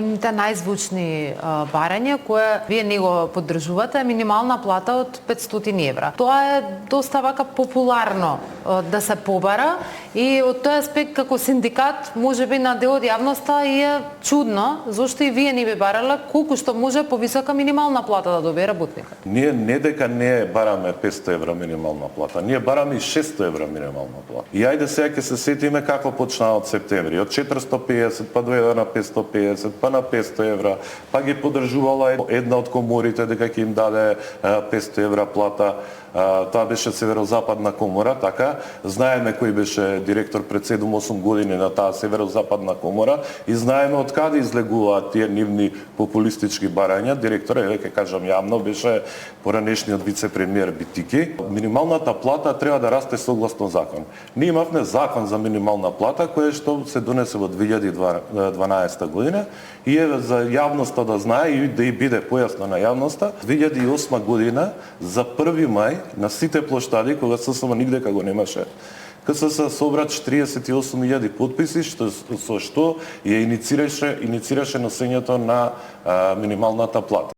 Те најзвучни барања кои вие не го поддржувате е минимална плата од 500 евра. Тоа е доста вака популарно да се побара и од тој аспект како синдикат можеби на дел од јавноста е чудно зошто и вие не би барале колку што може повисока минимална плата да добие работникот. Ние не дека не бараме 500 евра минимална плата, ние бараме и 600 евра минимална плата. И ајде сега ќе се сетиме како почна од септември, од 450 па дојде на 550, па на 500 евра, па ги поддржувала една од коморите дека ќе им даде 500 евра плата. Тоа беше Северозападна комора, така. Знаеме кој беше директор пред 7-8 години на таа Северозападна комора и знаеме од каде излегуваат тие нивни популистички барања. Директорот, ќе кажам јавно, беше поранешниот вице-премиер Битики. Минималната плата треба да расте согласно закон. Ние имавме закон за минимална плата кој што се донесе во 2012 година и е за јавноста да знае и да и биде појасно на јавноста. 2008 година за 1 мај на сите плоштади, кога ССМ нигде го немаше, КСС собра 48.000 потписи, со што ја иницираше носењето на минималната плата.